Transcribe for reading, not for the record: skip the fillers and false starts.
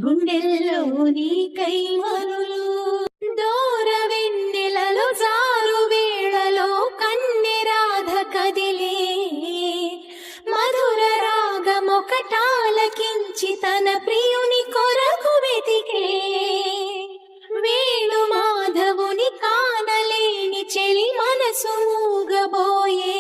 గుండెల్లో నీకై మరులు దూర వెన్నెలలో జారు వేళలో కన్నెరాధ కదిలే మధుర రాగమొకటాలకించి తన ప్రియుని కొరకు వెతికే వేణు మాధవుని కానలేని చెలి మనసు మూగబోయే